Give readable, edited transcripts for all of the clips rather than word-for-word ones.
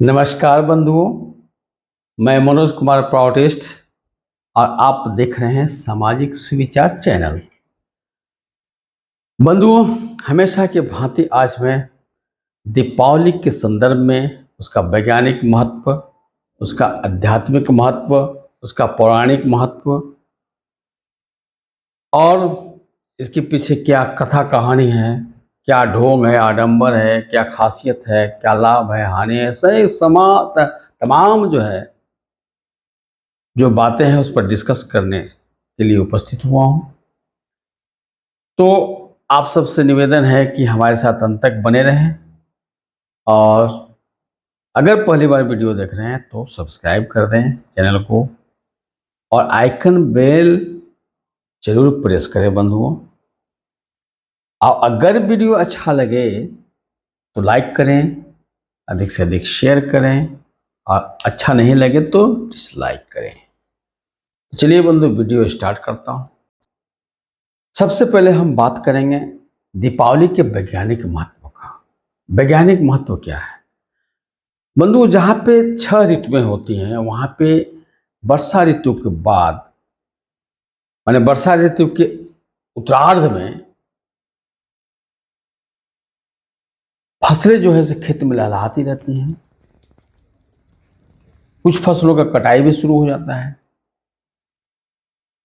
नमस्कार बंधुओं, मैं मनोज कुमार प्राउटिस्ट और आप देख रहे हैं सामाजिक सुविचार चैनल। बंधुओं, हमेशा की भांति आज मैं दीपावली के संदर्भ में उसका वैज्ञानिक महत्व, उसका आध्यात्मिक महत्व, उसका पौराणिक महत्व और इसके पीछे क्या कथा कहानी है, क्या ढोंग है, आडंबर है, क्या खासियत है, क्या लाभ है, हानि है, सही तमाम जो बातें हैं उस पर डिस्कस करने के लिए उपस्थित हुआ हूं। तो आप सबसे निवेदन है कि हमारे साथ अंत तक बने रहें और अगर पहली बार वीडियो देख रहे हैं तो सब्सक्राइब कर दें चैनल को और आइकन बेल जरूर प्रेस करें बंधुओं। और अगर वीडियो अच्छा लगे तो लाइक करें, अधिक से अधिक शेयर करें और अच्छा नहीं लगे तो डिसलाइक करें। चलिए बंधु, वीडियो स्टार्ट करता हूं। सबसे पहले हम बात करेंगे दीपावली के वैज्ञानिक महत्व का। वैज्ञानिक महत्व क्या है बंधु? जहाँ पे 6 ऋतुएं होती हैं वहाँ पे वर्षा ऋतु के बाद, माने वर्षा ऋतु के उत्तरार्ध में फसलें जो है से खेत में लहलहाती रहती हैं। कुछ फसलों का कटाई भी शुरू हो जाता है।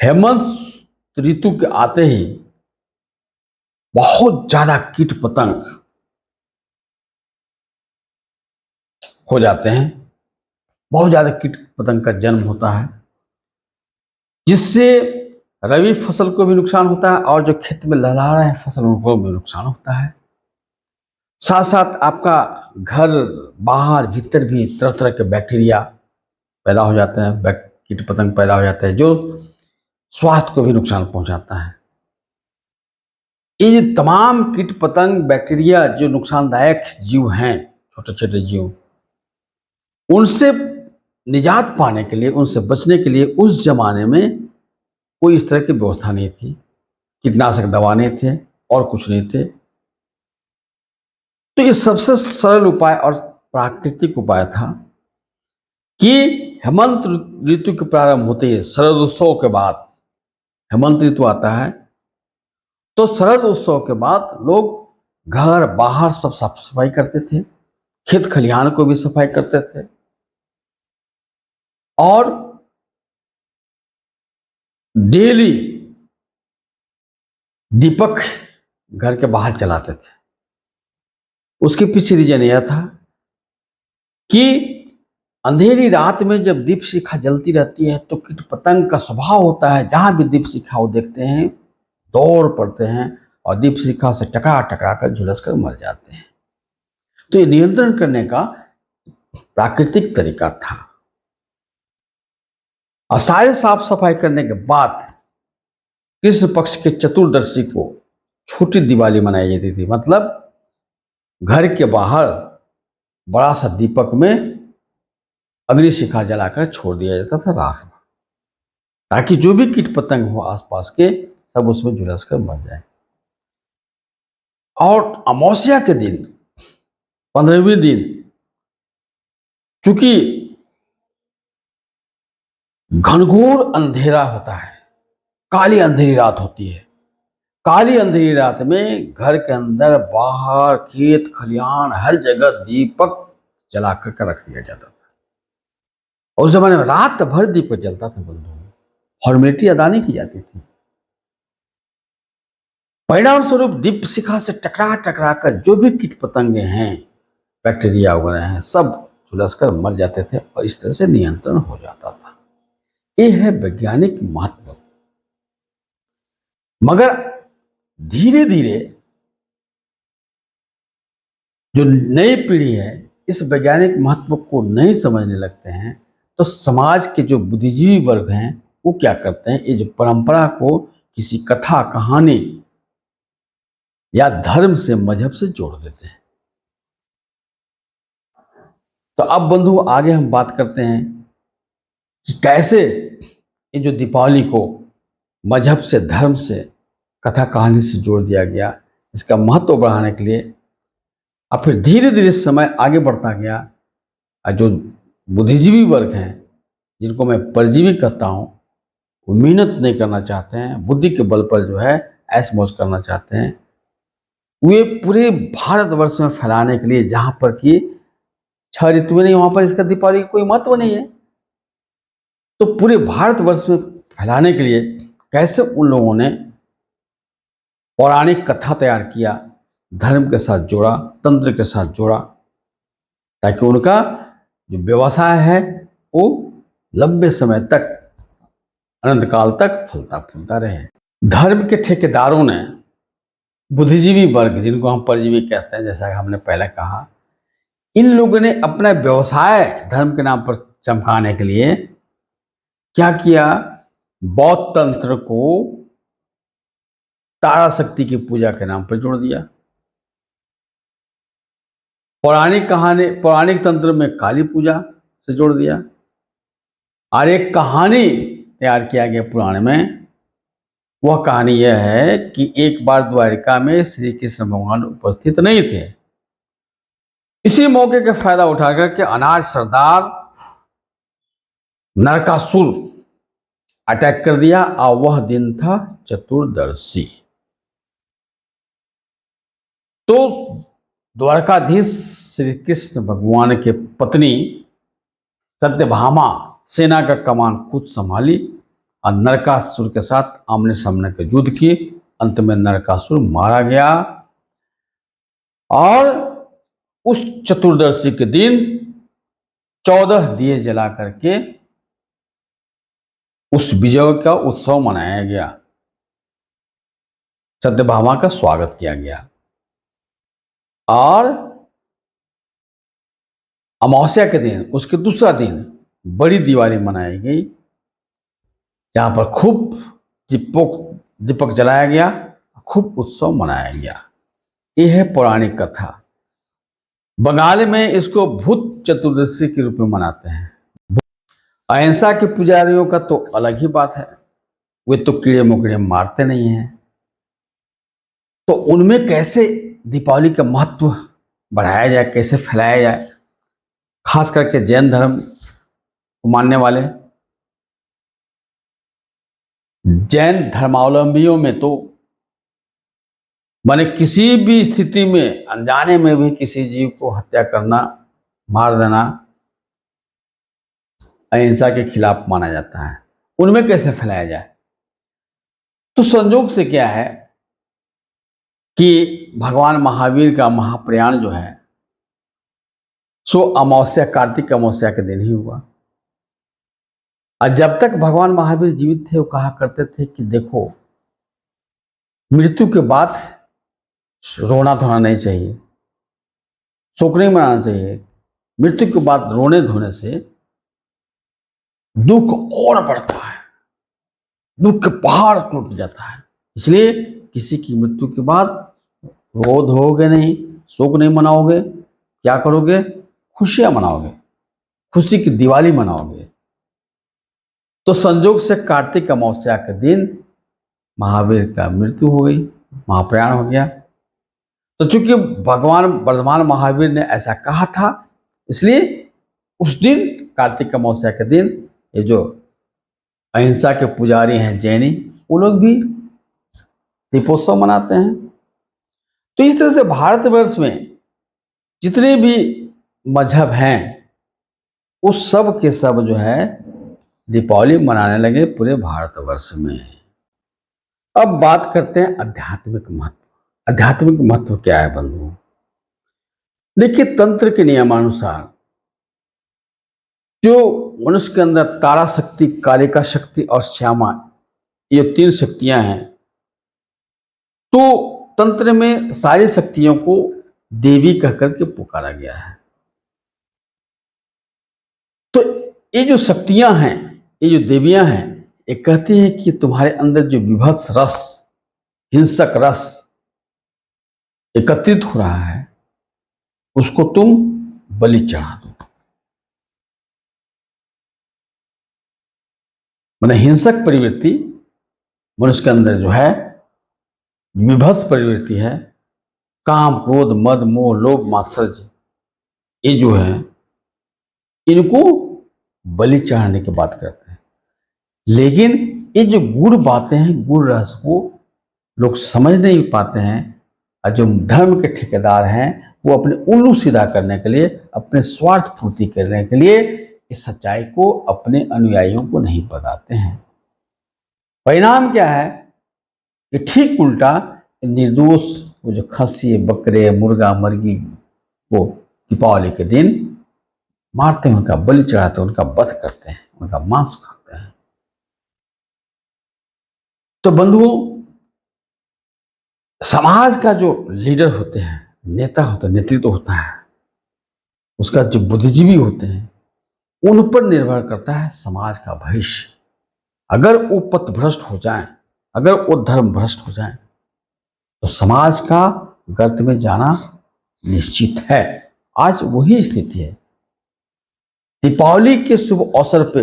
हेमंत ऋतु के आते ही बहुत ज्यादा कीट पतंग हो जाते हैं, बहुत ज्यादा कीट पतंग का जन्म होता है, जिससे रबी फसल को भी नुकसान होता है और जो खेत में लहला रहे हैं फसल उनको भी नुकसान होता है। साथ साथ आपका घर बाहर भीतर भी तरह तरह के बैक्टीरिया पैदा हो जाते हैं, कीट पतंग पैदा हो जाते हैं जो स्वास्थ्य को भी नुकसान पहुंचाता है। ये तमाम कीट पतंग बैक्टीरिया जो नुकसानदायक जीव हैं, छोटे छोटे जीव, उनसे निजात पाने के लिए, उनसे बचने के लिए उस जमाने में कोई इस तरह की व्यवस्था नहीं थी। कीटनाशक दवा नहीं थे और कुछ नहीं थे। तो ये सबसे सरल उपाय और प्राकृतिक उपाय था कि हेमंत ऋतु के प्रारंभ होते ही शरद उत्सव के बाद, हेमंत ऋतु आता है तो शरद उत्सव के बाद लोग घर बाहर सब साफ सफाई करते थे, खेत खलिहान को भी सफाई करते थे और डेली दीपक घर के बाहर जलाते थे। उसके पीछे रीजन यह था कि अंधेरी रात में जब दीप शिखा जलती रहती है तो कीट पतंग का स्वभाव होता है, जहां भी दीप शिखा वो देखते हैं दौड़ पड़ते हैं और दीप शिखा से टकरा टकरा कर झुलस कर मर जाते हैं। तो ये नियंत्रण करने का प्राकृतिक तरीका था। और सारे साफ सफाई करने के बाद कृष्ण पक्ष के चतुर्दशी को छोटी दिवाली मनाई जाती थी। मतलब घर के बाहर बड़ा सा दीपक में अग्नि शिखा जलाकर छोड़ दिया जाता था राख में, ताकि जो भी कीट पतंग हो आसपास के सब उसमें झुलस कर मर जाए। और अमावस्या के दिन 15वें दिन, चूंकि घनघोर अंधेरा होता है, काली अंधेरी रात होती है, काली अंधेरी रात में घर के अंदर बाहर खेत खलिहान हर जगह दीपक जलाकर कर रख दिया जाता था। और उस जमाने में रात भर दीपक जलता था बंधु, फॉर्मेलिटी अदा नहीं की जाती थी। परिणाम स्वरूप दीप शिखा से टकरा टकरा कर जो भी कीट पतंगे हैं, बैक्टीरिया वगैरह हैं, सब झुलस कर मर जाते थे और इस तरह से नियंत्रण हो जाता था। ये है वैज्ञानिक महत्व। मगर धीरे धीरे जो नई पीढ़ी है इस वैज्ञानिक महत्व को नहीं समझने लगते हैं, तो समाज के जो बुद्धिजीवी वर्ग हैं वो क्या करते हैं, ये जो परंपरा को किसी कथा कहानी या धर्म से, मजहब से जोड़ देते हैं। तो अब बंधु आगे हम बात करते हैं कि कैसे ये जो दीपावली को मजहब से, धर्म से, कथा कहानी से जोड़ दिया गया, इसका महत्व बढ़ाने के लिए। और फिर धीरे धीरे समय आगे बढ़ता गया और जो बुद्धिजीवी वर्ग हैं, जिनको मैं परजीवी कहता हूँ, वो मेहनत नहीं करना चाहते हैं, बुद्धि के बल पर जो है ऐश मौज करना चाहते हैं, वे पूरे भारतवर्ष में फैलाने के लिए, जहां पर कि 6 ऋतुएं नहीं, वहां पर इसका दीपावली का कोई महत्व नहीं है, तो पूरे भारतवर्ष में फैलाने के लिए कैसे उन लोगों ने पौराणिक कथा तैयार किया, धर्म के साथ जोड़ा, तंत्र के साथ जोड़ा, ताकि उनका जो व्यवसाय है वो लंबे समय तक, अनंत काल तक फलता फूलता रहे। धर्म के ठेकेदारों ने, बुद्धिजीवी वर्ग जिनको हम परजीवी कहते हैं, जैसा कि हमने पहले कहा, इन लोगों ने अपना व्यवसाय धर्म के नाम पर चमकाने के लिए क्या किया, बौद्ध तंत्र को तारा शक्ति की पूजा के नाम पर जोड़ दिया। पौराणिक तंत्र में काली पूजा से जोड़ दिया, और एक कहानी तैयार किया गया पुराण में। वह कहानी यह है कि एक बार द्वारिका में श्री कृष्ण भगवान उपस्थित नहीं थे। इसी मौके का फायदा उठाकर के अनाज सरदार नरकासुर अटैक कर दिया, और वह दिन था चतुर्दशी। तो द्वारकाधीश श्री कृष्ण भगवान के पत्नी सत्यभामा सेना का कमान खुद संभाली और नरकासुर के साथ आमने सामने के युद्ध किए। अंत में नरकासुर मारा गया, और उस चतुर्दशी के दिन 14 दिए जला करके उस विजय का उत्सव मनाया गया, सत्यभामा का स्वागत किया गया। और अमावस्या के दिन, उसके दूसरा दिन, बड़ी दिवाली मनाई गई, जहां पर खूब दीपक जलाया गया, खूब उत्सव मनाया गया। यह है पौराणिक कथा। बंगाल में इसको भूत चतुर्दशी के रूप में मनाते हैं। अहिंसा के पुजारियों का तो अलग ही बात है, वे तो कीड़े मकोड़े मारते नहीं हैं, तो उनमें कैसे दीपावली का महत्व बढ़ाया जाए, कैसे फैलाया जाए। खास करके जैन धर्म को मानने वाले जैन धर्मावलंबियों में तो माने किसी भी स्थिति में, अनजाने में भी किसी जीव को हत्या करना, मार देना अहिंसा के खिलाफ माना जाता है। उनमें कैसे फैलाया जाए। तो संयोग से क्या है कि भगवान महावीर का महाप्रयाण जो है सो अमावस्या, कार्तिक अमावस्या के दिन ही हुआ। और जब तक भगवान महावीर जीवित थे, वो कहा करते थे कि देखो, मृत्यु के बाद रोना धोना नहीं चाहिए, शोक नहीं मनाना चाहिए। मृत्यु के बाद रोने धोने से दुख और बढ़ता है, दुख के पहाड़ टूट जाता है। इसलिए किसी की मृत्यु के बाद रो धोगे नहीं, शोक नहीं मनाओगे, क्या करोगे, खुशियां मनाओगे, खुशी की दिवाली मनाओगे। तो संयोग से कार्तिक अमावस्या के दिन महावीर का मृत्यु हो गई, महाप्रयाण हो गया। तो चूंकि भगवान वर्धमान महावीर ने ऐसा कहा था, इसलिए उस दिन, कार्तिक अमावस्या के दिन, ये जो अहिंसा के पुजारी हैं जैनी, वो लोग भी दीपोत्सव मनाते हैं। तो इस तरह से भारतवर्ष में जितने भी मजहब हैं, उस सब के सब जो है दीपावली मनाने लगे पूरे भारतवर्ष में। अब बात करते हैं आध्यात्मिक महत्व। आध्यात्मिक महत्व क्या है बंधुओं? देखिए, तंत्र के नियमानुसार जो मनुष्य के अंदर तारा शक्ति, कालिका शक्ति और श्यामा, ये 3 शक्तियां हैं। तो तंत्र में सारी शक्तियों को देवी कहकर के पुकारा गया है। तो ये जो शक्तियां हैं, ये जो देवियां हैं, ये कहती हैं कि तुम्हारे अंदर जो विभत्स रस, हिंसक रस एकत्रित हो रहा है, उसको तुम बलि चढ़ा दो। माने हिंसक प्रवृत्ति मनुष्य के अंदर जो है, विभत्स प्रवृत्ति है, काम, क्रोध, मद, मोह, लोभ, मात्सर्य, ये जो है इनको बलि चढ़ाने की बात करते हैं। लेकिन ये जो गुड़ बातें हैं, गुड़ रस को लोग समझ नहीं पाते हैं, और जो धर्म के ठेकेदार हैं वो अपने उल्लू सीधा करने के लिए, अपने स्वार्थ पूर्ति करने के लिए इस सच्चाई को अपने अनुयायियों को नहीं बताते हैं। परिणाम क्या है कि ठीक उल्टा निर्दोष वो जो खस्सी, बकरे, मुर्गा, मुर्गी को दीपावली के दिन मारते हैं, उनका बलि चढ़ाते हैं, उनका वध करते हैं, उनका मांस खाते हैं। तो बंधुओं, समाज का जो लीडर होते हैं, नेता होता है, नेतृत्व होता है, उसका जो बुद्धिजीवी होते हैं, उन पर निर्भर करता है समाज का भविष्य। अगर वो पथभ्रष्ट हो जाए, अगर वो धर्म भ्रष्ट हो जाए, तो समाज का गर्त में जाना निश्चित है। आज वही स्थिति है। दीपावली के शुभ अवसर पे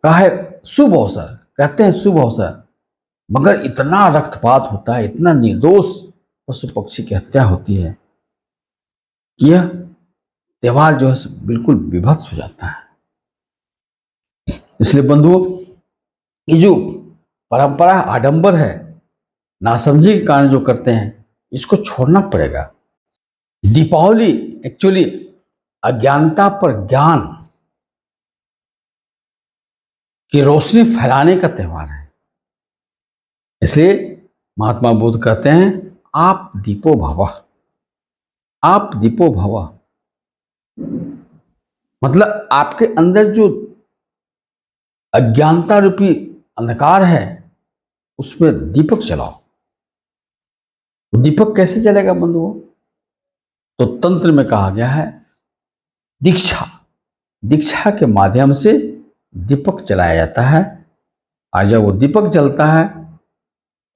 कहा है, शुभ अवसर कहते हैं, शुभ अवसर, मगर इतना रक्तपात होता है, इतना निर्दोष पशु पक्षी की हत्या होती है कि यह त्योहार जो है बिल्कुल विभत्स हो जाता है। इसलिए बंधुओं, ये जो परंपरा आडंबर है, नासमझी के कारण जो करते हैं, इसको छोड़ना पड़ेगा। दीपावली एक्चुअली अज्ञानता पर ज्ञान की रोशनी फैलाने का त्योहार है। इसलिए महात्मा बुद्ध कहते हैं, आप दीपो भवः, आप दीपो भवः, मतलब आपके अंदर जो अज्ञानता रूपी अंधकार है, उसमें दीपक जलाओ। दीपक कैसे जलेगा बंधुओं? तो तंत्र में कहा गया है, दीक्षा, दीक्षा के माध्यम से दीपक जलाया जाता है। और जब वो दीपक जलता है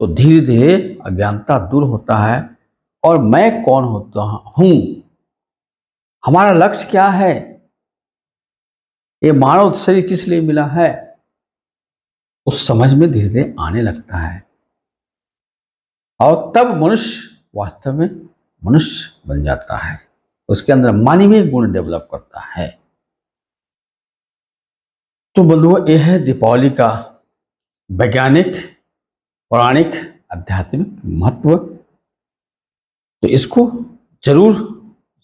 तो धीरे धीरे अज्ञानता दूर होता है, और मैं कौन होता हूं, हमारा लक्ष्य क्या है, ये मानव शरीर किस लिए मिला है, उस समझ में धीरे धीरे आने लगता है। और तब मनुष्य वास्तव में मनुष्य बन जाता है, उसके अंदर मानवीय गुण डेवलप करता है। तो बंधुओं, यह है दीपावली का वैज्ञानिक, पौराणिक, आध्यात्मिक महत्व। तो इसको जरूर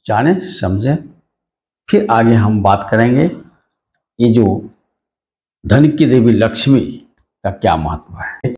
जानें, समझें। फिर आगे हम बात करेंगे ये जो धन की देवी लक्ष्मी का क्या महत्व है।